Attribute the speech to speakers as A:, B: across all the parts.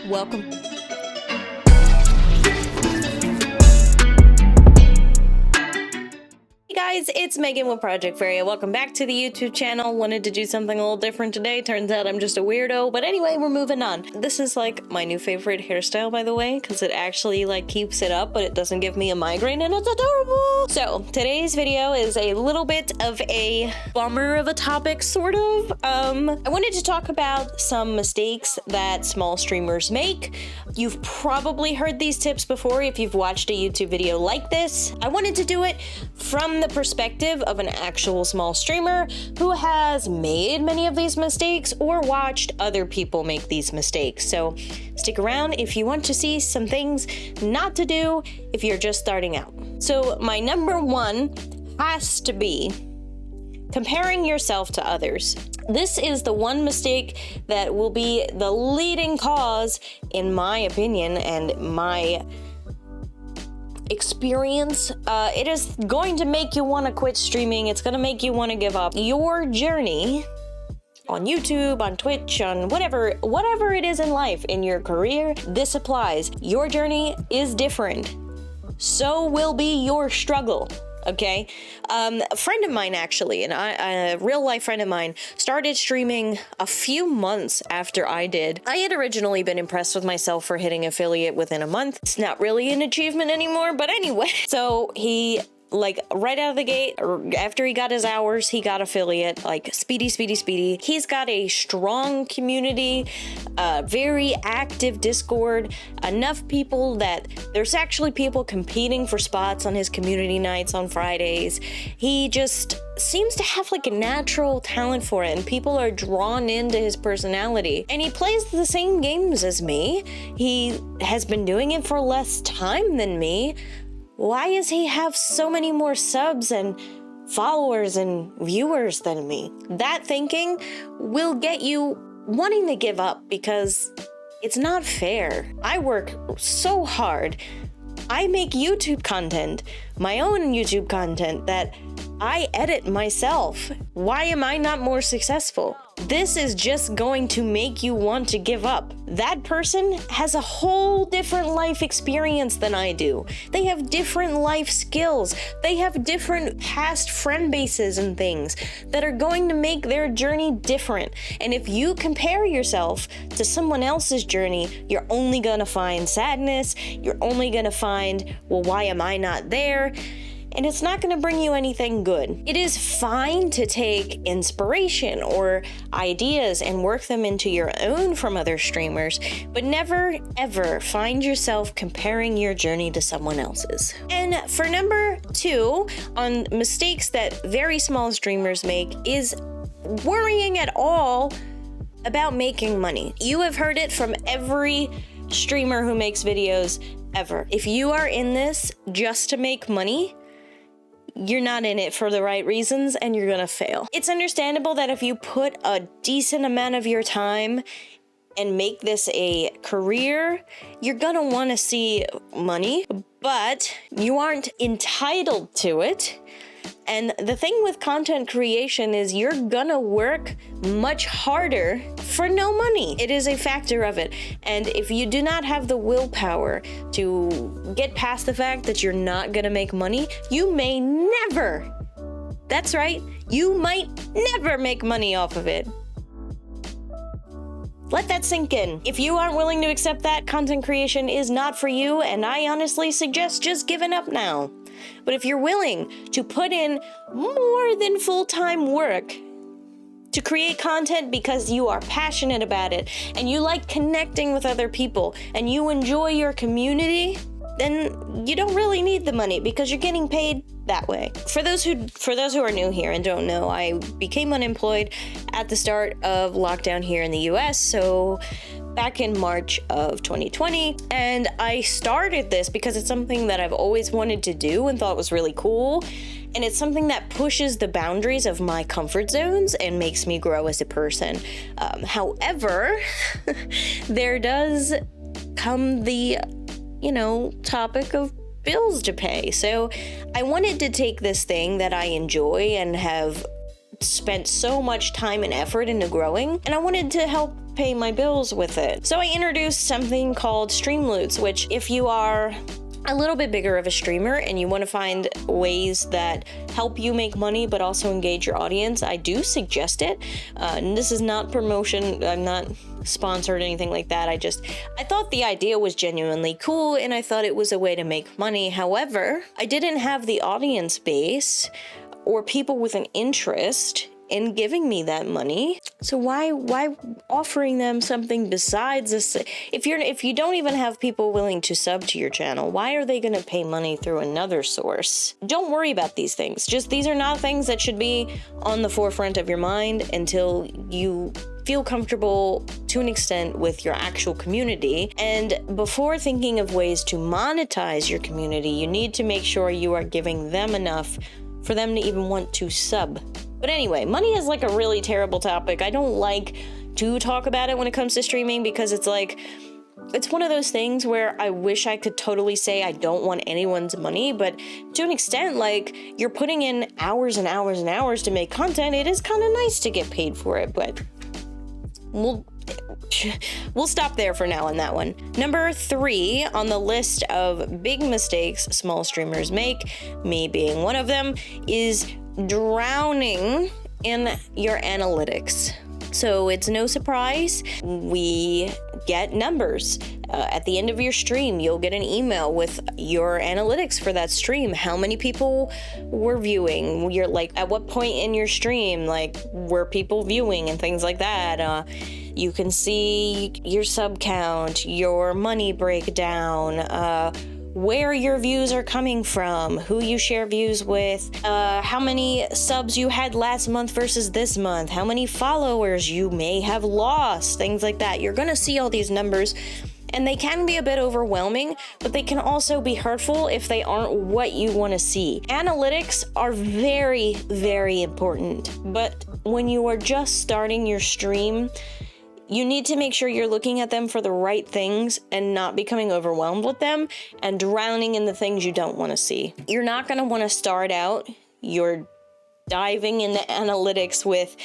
A: Welcome. Hey guys, it's Megan with Project Fairy. Welcome back to the YouTube channel. Wanted to do something a little different today. Turns out I'm just a weirdo, but anyway, we're moving on. This is like my new favorite hairstyle, by the way, because it actually like keeps it up, but it doesn't give me a migraine, and it's adorable. So today's video is a little bit of a bummer of a topic, sort of. I wanted to talk about some mistakes that small streamers make. You've probably heard these tips before if you've watched a YouTube video like this. I wanted to do it from the perspective of an actual small streamer who has made many of these mistakes or watched other people make these mistakes. So stick around if you want to see some things not to do if you're just starting out. So my number one has to be comparing yourself to others. This is the one mistake that will be the leading cause, in my opinion and my experience. It is going to make you want to quit streaming. It's going to make you want to give up. Your journey on YouTube, on Twitch, on whatever it is in life, in your career, this applies. Your journey is different. So will be your struggle. Okay, a friend of mine actually, and a real life friend of mine, started streaming a few months after I did. I had originally been impressed with myself for hitting affiliate within a month. It's not really an achievement anymore, but anyway. So he, like, right out of the gate, or after he got his hours, he got affiliate, like speedy. He's got a strong community, very active Discord, enough people that there's actually people competing for spots on his community nights on Fridays. He just seems to have like a natural talent for it, and people are drawn into his personality. And he plays the same games as me. He has been doing it for less time than me. Why does he have so many more subs and followers and viewers than me? That thinking will get you wanting to give up because it's not fair. I work so hard. I make YouTube content, my own YouTube content that I edit myself. Why am I not more successful? This is just going to make you want to give up. That person has a whole different life experience than I do. They have different life skills. They have different past friend bases and things that are going to make their journey different. And if you compare yourself to someone else's journey, you're only gonna find sadness. You're only gonna find, well, why am I not there? And it's not going to bring you anything good. It is fine to take inspiration or ideas and work them into your own from other streamers, but never ever find yourself comparing your journey to someone else's. And for number two, on mistakes that very small streamers make, is worrying at all about making money. You have heard it from every streamer who makes videos ever. If you are in this just to make money, you're not in it for the right reasons and you're gonna fail. It's understandable that if you put a decent amount of your time and make this a career, you're gonna wanna see money, but you aren't entitled to it. And the thing with content creation is you're gonna work much harder for no money. It is a factor of it. And if you do not have the willpower to get past the fact that you're not gonna make money, you may never, that's right, you might never make money off of it. Let that sink in. If you aren't willing to accept that, content creation is not for you, and I honestly suggest just giving up now. But if you're willing to put in more than full-time work to create content because you are passionate about it and you like connecting with other people and you enjoy your community, then you don't really need the money because you're getting paid that way. For those who are new here and don't know, I became unemployed at the start of lockdown here in the US, so back in March of 2020, and I started this because it's something that I've always wanted to do and thought was really cool, and it's something that pushes the boundaries of my comfort zones and makes me grow as a person. However, there does come the, topic of bills to pay. So I wanted to take this thing that I enjoy and have spent so much time and effort into growing, and I wanted to help pay my bills with it. So I introduced something called Streamloots, which if you are a little bit bigger of a streamer and you want to find ways that help you make money but also engage your audience, I do suggest it. And this is not promotion. I'm not sponsored or anything like that. I thought the idea was genuinely cool and I thought it was a way to make money. However, I didn't have the audience base or people with an interest in giving me that money. So why offering them something besides this? If you don't even have people willing to sub to your channel, why are they going to pay money through another source? Don't worry about these things. These are not things that should be on the forefront of your mind until you feel comfortable to an extent with your actual community. And before thinking of ways to monetize your community, you need to make sure you are giving them enough for them to even want to sub. But anyway, money is like a really terrible topic. I don't like to talk about it when it comes to streaming because it's one of those things where I wish I could totally say I don't want anyone's money, but to an extent, like, you're putting in hours and hours and hours to make content. It is kind of nice to get paid for it, but we'll stop there for now on that one. Number 3 on the list of big mistakes small streamers make, me being one of them, is drowning in your analytics. So it's no surprise we get numbers. At the end of your stream, you'll get an email with your analytics for that stream. How many people were viewing? You're like, at what point in your stream, like, were people viewing and things like that? You can see your sub count, your money breakdown, where your views are coming from, who you share views with, how many subs you had last month versus this month, how many followers you may have lost, things like that. You're gonna see all these numbers, and they can be a bit overwhelming, but they can also be hurtful if they aren't what you want to see. Analytics are very, very important, but when you are just starting your stream, you need to make sure you're looking at them for the right things and not becoming overwhelmed with them and drowning in the things you don't want to see. You're not going to want to start out you're diving into analytics with,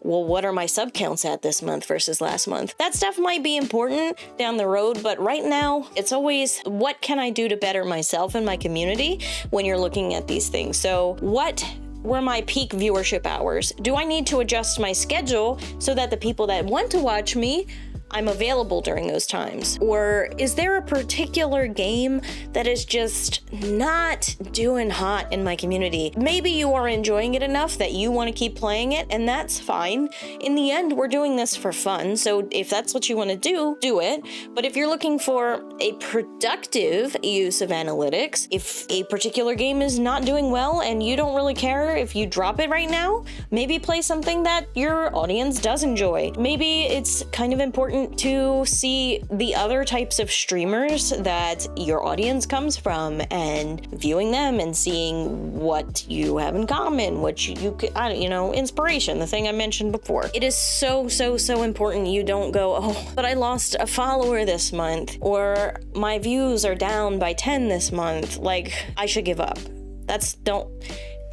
A: well, what are my sub counts at this month versus last month? That stuff might be important down the road, but right now it's always, what can I do to better myself and my community when you're looking at these things? So what were my peak viewership hours? Do I need to adjust my schedule so that the people that want to watch me, I'm available during those times? Or is there a particular game that is just not doing hot in my community? Maybe you are enjoying it enough that you want to keep playing it, and that's fine. In the end, we're doing this for fun, so if that's what you want to do, do it. But if you're looking for a productive use of analytics, if a particular game is not doing well and you don't really care if you drop it right now, maybe play something that your audience does enjoy. Maybe it's kind of important to see the other types of streamers that your audience comes from and viewing them and seeing what you have in common, what you could, inspiration, the thing I mentioned before. It is so, so, so important you don't go, oh, but I lost a follower this month, or my views are down by 10 this month, like, I should give up.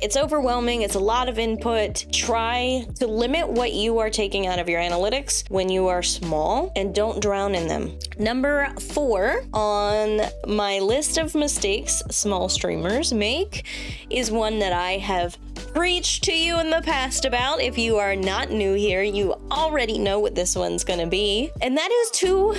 A: It's overwhelming. It's a lot of input. Try to limit what you are taking out of your analytics when you are small and don't drown in them. Number 4 on my list of mistakes small streamers make is one that I have preached to you in the past about. If you are not new here, you already know what this one's gonna be. And that is to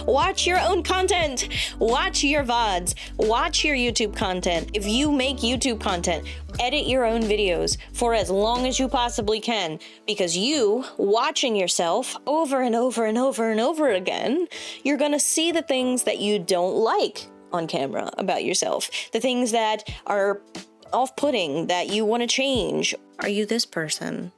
A: watch your own content. Watch your VODs. Watch your YouTube content. If you make YouTube content, edit your own videos for as long as you possibly can, because you watching yourself over and over and over and over again, you're gonna see the things that you don't like on camera about yourself, the things that are off-putting that you want to change. Are you this person?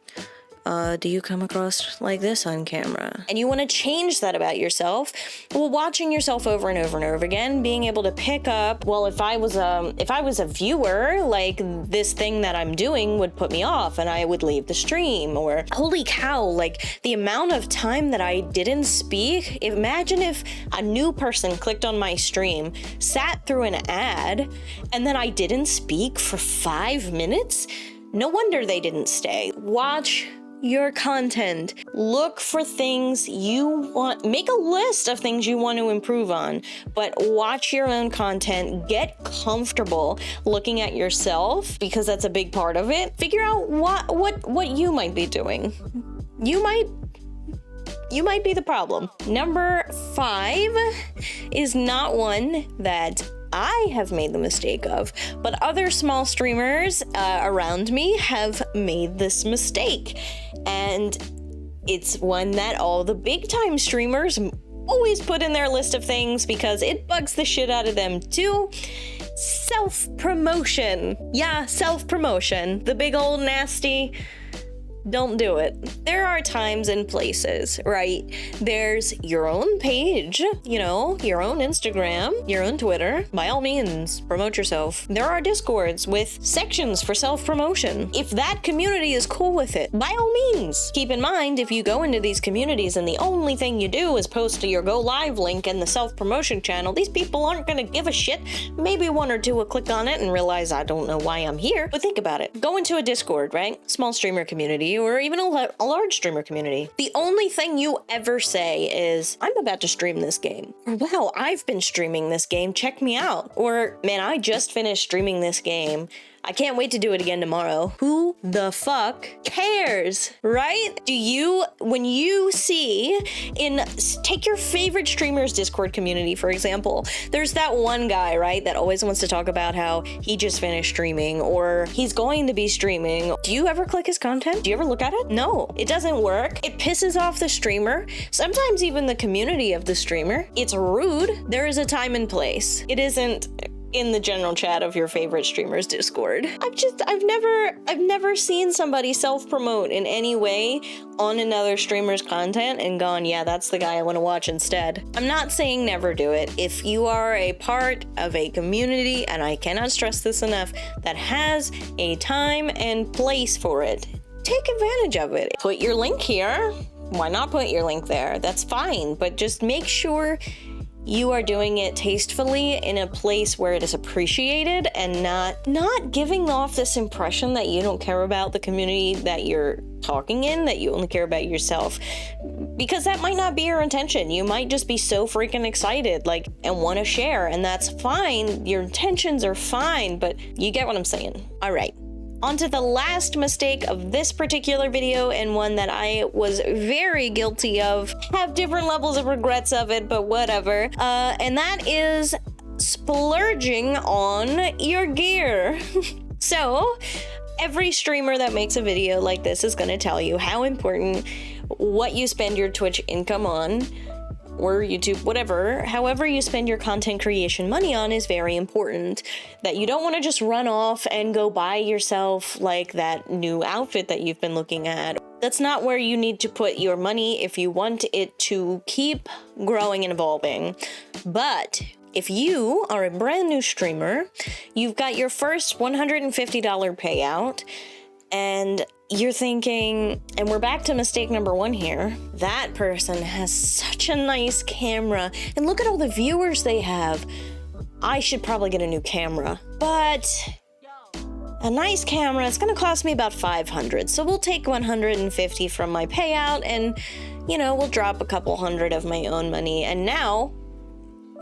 A: Do you come across like this on camera? And you want to change that about yourself. Well, watching yourself over and over and over again, being able to pick up, well, if I was a viewer, like, this thing that I'm doing would put me off and I would leave the stream. Or, holy cow, like, the amount of time that I didn't speak. Imagine if a new person clicked on my stream, sat through an ad, and then I didn't speak for 5 minutes. No wonder they didn't stay. Watch your content. Look for things you want, make a list of things you want to improve on, but watch your own content, get comfortable looking at yourself, because that's a big part of it. Figure out what you might be doing. You might be the problem. Number 5 is not one that I have made the mistake of, but other small streamers around me have made this mistake. And it's one that all the big time streamers always put in their list of things because it bugs the shit out of them too. Self-promotion. Yeah, self-promotion. The big old nasty. Don't do it. There are times and places, right? There's your own page, your own Instagram, your own Twitter. By all means, promote yourself. There are Discords with sections for self-promotion. If that community is cool with it, by all means. Keep in mind, if you go into these communities and the only thing you do is post your go live link in the self-promotion channel, these people aren't gonna give a shit. Maybe one or two will click on it and realize, I don't know why I'm here. But think about it. Go into a Discord, right? Small streamer community, or even a large streamer community. The only thing you ever say is, I'm about to stream this game. Or, wow, I've been streaming this game, check me out. Or, man, I just finished streaming this game. I can't wait to do it again tomorrow. Who the fuck cares, right? When you see take your favorite streamer's Discord community, for example, there's that one guy, right, that always wants to talk about how he just finished streaming or he's going to be streaming. Do you ever click his content? Do you ever look at it? No, it doesn't work. It pisses off the streamer, sometimes even the community of the streamer. It's rude. There is a time and place. It isn't in the general chat of your favorite streamer's Discord. I've never seen somebody self-promote in any way on another streamer's content and gone, yeah, that's the guy I want to watch instead. I'm not saying never do it. If you are a part of a community, and I cannot stress this enough, that has a time and place for it, take advantage of it. Put your link here. Why not put your link there? That's fine, but just make sure you are doing it tastefully in a place where it is appreciated and not giving off this impression that you don't care about the community that you're talking in, that you only care about yourself. Because that might not be your intention. You might just be so freaking excited, and want to share, and that's fine. Your intentions are fine, but you get what I'm saying. All right. On to the last mistake of this particular video, and one that I was very guilty of. Have different levels of regrets of it, but whatever. And that is splurging on your gear. So, every streamer that makes a video like this is going to tell you how important what you spend your Twitch income on, or YouTube, whatever, however you spend your content creation money on is very important. That you don't want to just run off and go buy yourself like that new outfit that you've been looking at. That's not where you need to put your money if you want it to keep growing and evolving. But if you are a brand new streamer, you've got your first $150 payout, and you're thinking, and we're back to mistake number 1 here, that person has such a nice camera, and look at all the viewers they have. I should probably get a new camera. But a nice camera, it's gonna cost me about $500, so we'll take $150 from my payout, and, we'll drop a couple hundred of my own money, and now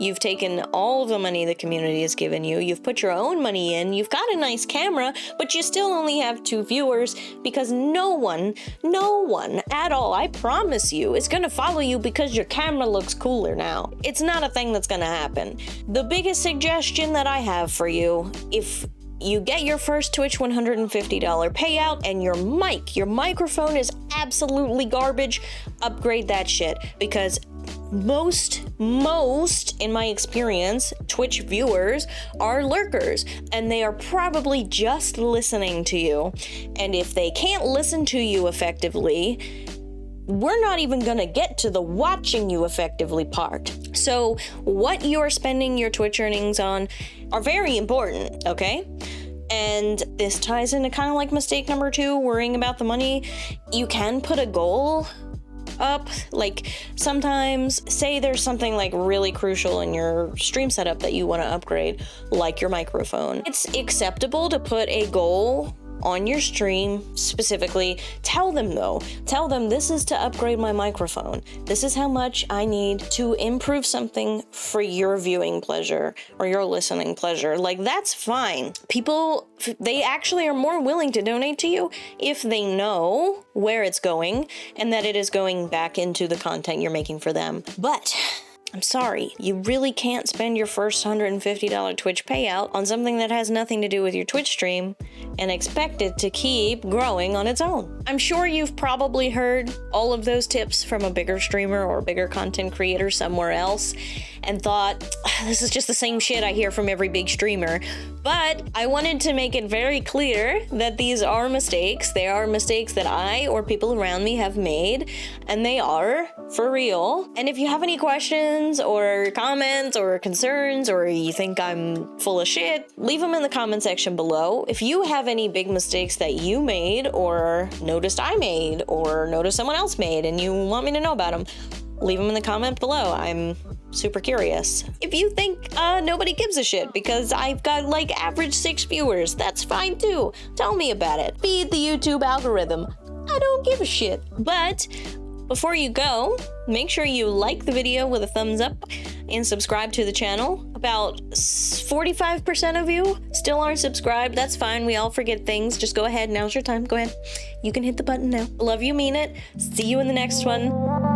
A: you've taken all of the money the community has given you, you've put your own money in, you've got a nice camera, but you still only have 2 viewers because no one at all, I promise you, is gonna follow you because your camera looks cooler now. It's not a thing that's gonna happen. The biggest suggestion that I have for you, if you get your first Twitch $150 payout and your microphone is absolutely garbage, upgrade that shit, because most, in my experience, Twitch viewers are lurkers, and they are probably just listening to you. And if they can't listen to you effectively, we're not even gonna get to the watching you effectively part. So what you're spending your Twitch earnings on are very important, okay? And this ties into kind of like mistake number 2, worrying about the money. You can put a goal up, sometimes say there's something really crucial in your stream setup that you want to upgrade, like your microphone. It's acceptable to put a goal on your stream specifically. Tell them though. Tell them this is to upgrade my microphone. This is how much I need to improve something for your viewing pleasure or your listening pleasure. Like, that's fine. People, they actually are more willing to donate to you if they know where it's going and that it is going back into the content you're making for them. But I'm sorry, you really can't spend your first $150 Twitch payout on something that has nothing to do with your Twitch stream and expect it to keep growing on its own. I'm sure you've probably heard all of those tips from a bigger streamer or bigger content creator somewhere else and thought, this is just the same shit I hear from every big streamer. But I wanted to make it very clear that these are mistakes. They are mistakes that I or people around me have made, and they are for real. And if you have any questions or comments or concerns, or you think I'm full of shit, leave them in the comment section below. If you have any big mistakes that you made or noticed I made or noticed someone else made and you want me to know about them, leave them in the comment below. I'm super curious. If you think nobody gives a shit because I've got like average 6 viewers, that's fine too. Tell me about it. Feed the YouTube algorithm. I don't give a shit. But before you go, make sure you like the video with a thumbs up and subscribe to the channel. About 45% of you still aren't subscribed. That's fine. We all forget things. Just go ahead. Now's your time. Go ahead. You can hit the button now. Love you, mean it. See you in the next one.